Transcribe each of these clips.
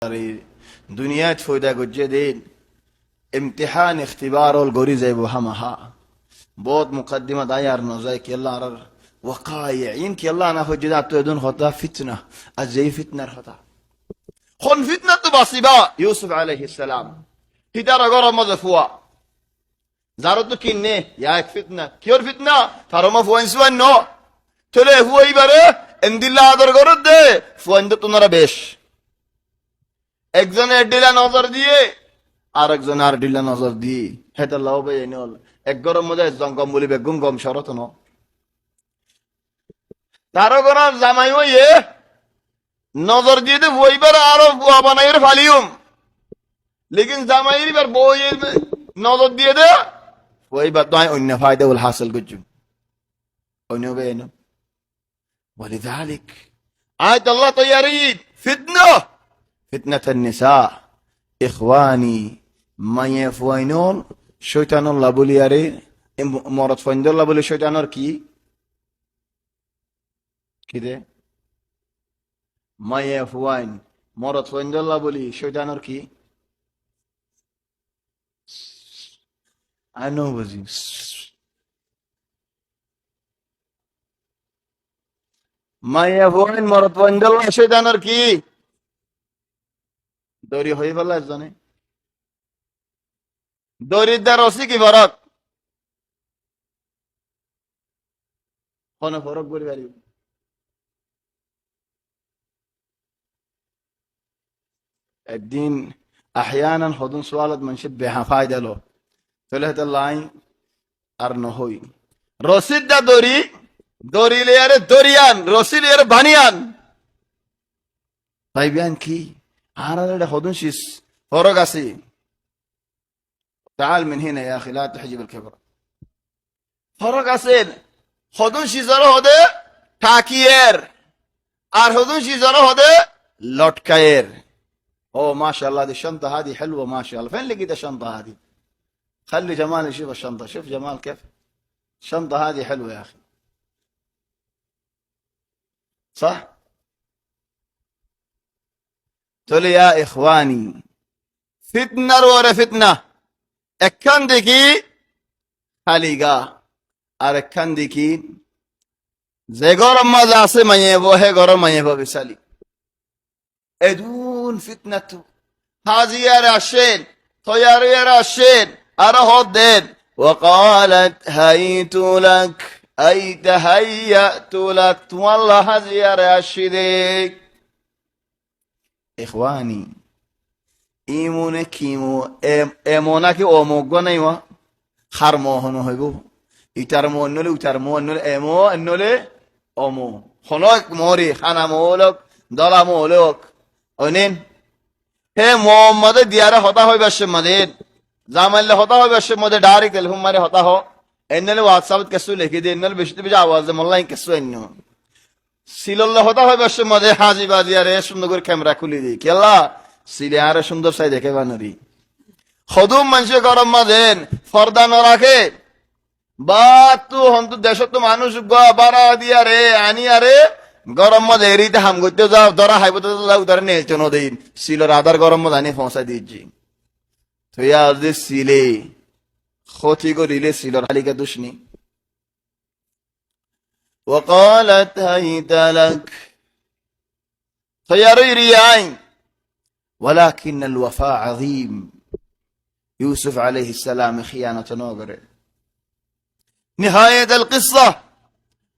दुनिया फोयदा गुज्जे दिन इम्तिहान इख्तिबार और गोरी ज़ैब हमहा बहुत मुकद्दिमा दायार नज़ाय कि अल्लाह रर वक़ायिन कि अल्लाह ना हुज्जत तो यदुन होता फितना अज़ई फितना होता خن فتنة باسبا يوسف عليه السلام هدار غرا مزفوا زارت كينه يا فتنة كيور فتنة فارما فوين سوى نو تله هو يبره اند الله আদর করত দে ফোন তো তোমরা বেশ একজন এডিলা নজর দিয়ে আরেকজন আর ডিলা নজর দি হেতা লাও ভাই এনল এক গরম মধ্যে জঙ্গম বলি বেগুম গম শরত ন তারো গরার জামাই হইয়ে নজর দিয়ে দে বইবার আরো বুয়া বানাইর ফালিউম লেকিন জামাইর বার বই নজর দিয়ে দে বইবার তাই অন্য ফায়দা উল হাসিল করছু অন্য Ben ولذلك آية الله طيارين فتنة النساء إخواني ما يفوينون شيطان الله بولي ياري مرض فويندون الله بولي شيطان كي كده ما يفوين مرض فويندون الله بولي شيطان كي I know was you ما يفوين مرض فويندون الله شيطان كي দড়ি হয়ে ফেলা জানে দড়ির দ্বার রসি কি ফরক কোন ফরক বলি পারি الدين احيانا خذون سؤالات من شبه فايده له ثلاثه لاين ارنهوي রসিদ দা দড়ি দড়ি লেয়ারে দড়িয়ান রসি লেয়ারে বানিয়ান তাই বিয়ান কি هذا خذون شيس فرق أسي تعال من هنا يا أخي لا تحجب الكبر فرق أسيل خذون شيزارو هذا تاكير আর خذون شيزارو هذا لوتكاير أوه ما شاء الله هذه الشنطة هذه حلوة ما شاء الله فين لقيت الشنطة هذه خلي جمال يشوف الشنطة شوف جمال كيف الشنطة هذه حلوة يا أخي صح تقول يا إخواني فتنة ورا فتنة اكندكي خليقا اركندكي زي غرم ما زاسي ما يبو هي غرم ما يبو بسالي ادون فتنة هذه يا راشين طيار يا راشين ارهد دين وقالت هيت لك اي تهيأت لك والله هذه يا راشدك إخواني إيمونة كيمو إيمونا كي أموغو نيوا خرمو هنو هيبو يترمو النولي وترمو النولي إيمو النولي أمو خنوك موري خانا مولوك دالا مولوك أنين هي محمد ديارة هتا هوي بشي مدين زامن اللي هتا هوي بشي مدين داري تلهم ماري هتا هو إنالي واتسابت كسو لكي دي إنالي بشتي بجا آواز مالله إن كسو إنو সিল্লাল্লাহ হতা হয় বসে মধ্যে হাজি বাজি আরে সুন্দর করে ক্যামেরা খুলে দিই কি আল্লাহ সিলে আরে সুন্দর সাই দেখে বানারি খদুম মানুষে গরম মাঝেন ফর্দা ন রাখে বা তু হন্তু দেশ তো মানুষ বারা দিয়া রে আনি আরে গরম মাঝে এরিতে হাম করতে যাও ধরা হাইবো তো যাও ধরে নেলছ নদীন সিলর আদার গরম মাঝে আনি পৌঁছাই দিচ্ছি তো ইয়া যে সিলে ক্ষতি করিলে সিলর হালিকা দুশনি وقالت هيت لك خياري رياين ولكن الوفاء عظيم يوسف عليه السلام خيانة نوغر نهاية القصة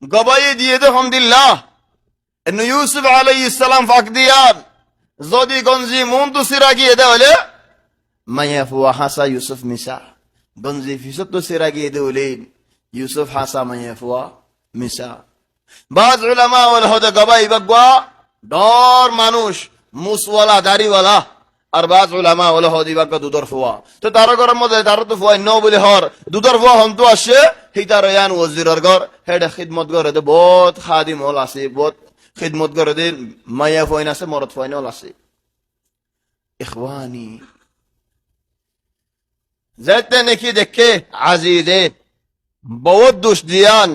قبايد يدهم دلله انه يوسف عليه السلام فاقديان زودي قنزي موندو سراقي يدولي ما يفوى حسا يوسف مسا قنزي في ستو سراقي يدولين يوسف حسا ما يفوى মিসা বাজ উলামা ওয়াল হুদা গবাই বাগওয়া দর মানুষ মুসওয়ালা দাড়িওয়ালা আর বাজ উলামা ওয়াল হুদি বাগা দুদর ফুয়া তো তার গরম মধ্যে তার তো ফুয়া নো বলে হর দুদর ফুয়া হন্তু আসে হিতার ইয়ান ওয়াজিরর গর হেড খিদমত করে দে বহুত খাদিম হল আছে বহুত খিদমত করে দে মায়া ফয়ন আছে মরদ ফয়ন হল আছে ইখওয়ানি যাতে নাকি দেখে আজিজে বহুত দুষ দিয়ান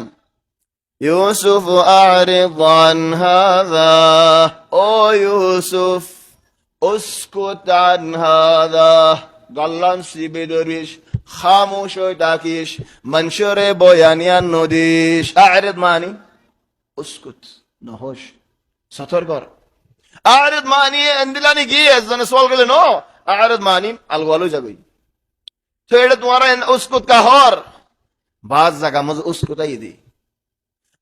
يوسف أعرض عن هذا أو يوسف اسكت عن هذا গল্লান সিবে দরিস খামোশ হয়ে থাকিস মনসরে বয়ানিয়ান নদিস আরিদ মানি اسكت নহস সতর্ক কর আরিদ মানি এন্দিলানি কি এজন সওয়াল গলে নো আরিদ মানি আলওয়ালো যাবে তো এটা তোমার اسكت কা হর বাজ জায়গা মজ اسكت আই দি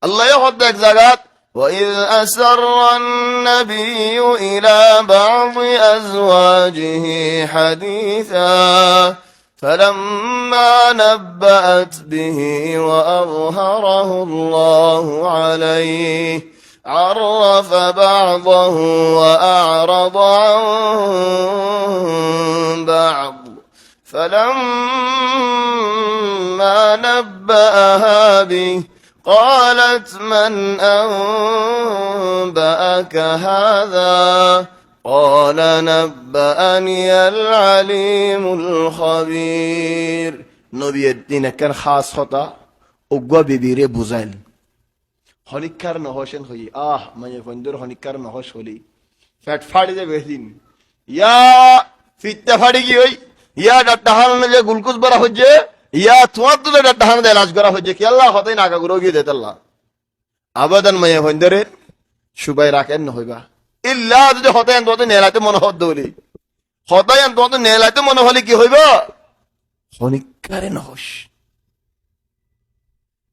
আল্লাহ হদ এক জায়গা وإذ أسر النبي إلى بعض أزواجه حديثا فلما نبأت به وأظهره الله عليه عرف بعضه وأعرض عن بعض فلما نبأها به قالت من أنبأك هذا قال نبأني العليم الخبير নবী দিন কেন খাস হতা উগ্র বিবিরে বুঝাইল হনিকার নহসেন হই মানে বন্ধুর হনিকার নহস হলি ফ্যাট ফাড়ি যে বেদিন ইয়া ফিত্তা ফাড়ি কি হই ইয়া ডাহান যে গুলকুস বরা হচ্ছে ইয়া তোমার তো ডাহান দে লাজ করা হচ্ছে কি আল্লাহ হতাই নাকা গুরো গিয়ে দেত আল্লাহ আবাদান মায়ে বন্ধুরে সুবাই রাখেন নহইবা ইল্লা যদি হতাই আন তো নেলাইতে মনে হদ দলি হতাই আন তো নেলাইতে মনে হলি কি হইব হনিকারে নহস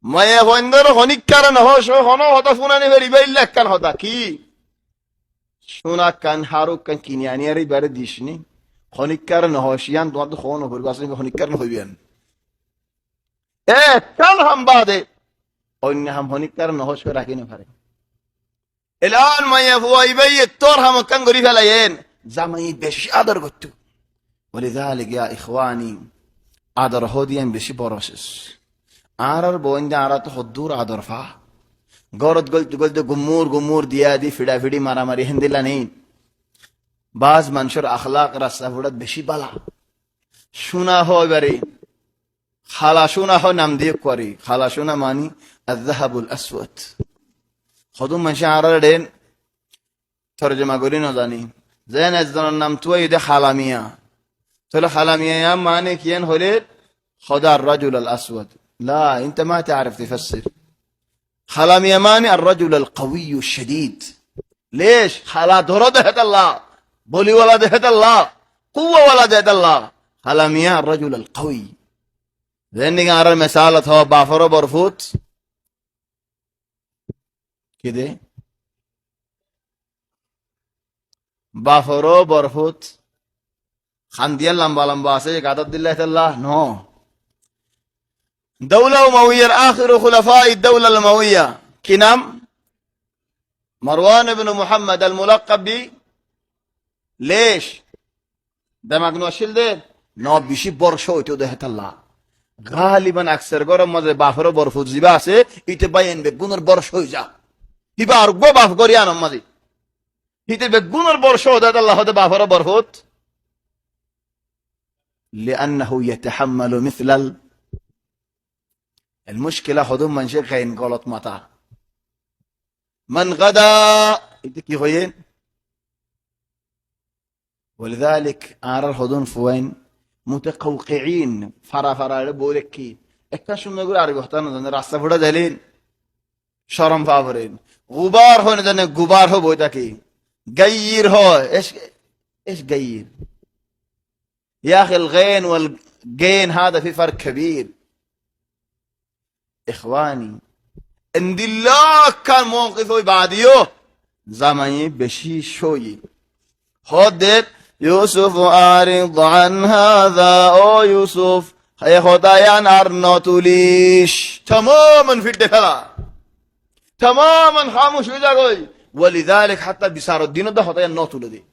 মায়ে বন্ধুর হনিকারে নহস হন হতা শুনানি বেরিবা ইল্লা কান হতা কি শোনা কান হারুক কান কিনি আনি আর এবারে দিসনি হনিকার নহস ইয়ান তোমার তো খন হইব আসলে হনিকার নহইবেন কাল হাম বাদে অন্য হাম হনিকার নহস করে রাখি না পারে এলান মাইয়া ফুয়াইবাই তোর হাম কান গরি ফেলাইন জামাই বেশি আদর করতো ولذلك يا اخواني আদর হদিয়ান বেশি বরসেস আর বইন্দা আর তো হদ্দুর আদর ফা গরত গলতে গলতে গুমুর দিয়া দি ফিডা ফিডি মারামারি হেন্দিলা নেই বাজ মানুষের আখলাক রাস্তা ফুড়াত বেশি বালা শোনা হয় বারে খালা শোনা হয় নাম দিয়ে করি খালা শোনা মানি আযহাবুল আসওয়াদ খদম মানুষ আর ডেন তরজমা করি না জানি যেন একজনের নাম তুই দে খালামিয়া তাহলে খালামিয়া মানে কিয়ান হলে خدع الرجل الأسود لا أنت ما تعرف تفسر خلامي ماني الرجل القوي الشديد ليش خلا درد هد الله بولي ولد هد الله قوة ولد هد الله خلامي الرجل القوي ذنك أرى المسالة هو بافر برفوت كده بافر برفوت خنديا لمبا لمبا سيك عدد الله الله نو دولة أموية آخر خلفاء الدولة الأموية كنام مروان بن محمد الملقب ب ليش ده مغنوشل ده نو بيشي برشو تو ده الله غالبا اكثر گرم مزه بافرو برفوت زیبا سه ایت باین به گونر برشو جا هیبا ارگو باف گریان مزه هیت به گونر برشو ده الله ده بافرو برفوت لأنه يتحمل مثل المشكلة خدوم من شيء غين غلط متى من غدا يدك يغين ولذلك أرى الخدون فوين متقوقعين فرا بولكي اكتشف نقول عربي اختارنا ذن راسة فدا دلين شرم فاورين غبار هو ندن غبار هو بوتاكي غير هو ايش غير يا اخي الغين والغين هذا في فرق كبير إخواني إن الله كان موقفه بعديه زماني بشي شوي خدت يوسف أعرض عن هذا أو يوسف هي خدايان أرنطوليش تماما في الدفلة تماما خاموش ويجاقوي ولذلك حتى بسار الدين ده خدايان نطول دي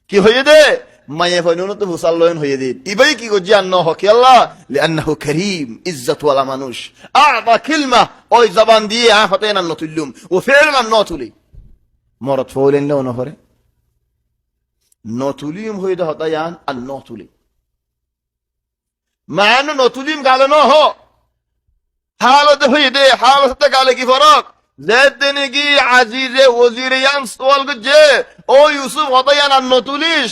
كي هو يدي ما يفعلون تفصلون هو يدين إباي كي قجي أنه كي الله لأنه كريم عزة ولا منوش أعطى كلمة أو زبان دي عافتين النطلوم وفعلا النطلي مرت فولين له نفره نطليم هو يده هطيان النطلي مع أنه نطليم قال أنه هو حالة هو يدي حالة قال كي فرق যে নাকি আজিজে ওজিরে ইয়ান সওয়াল করছে ও ইউসুফ হতায়ান আর নতুলিশ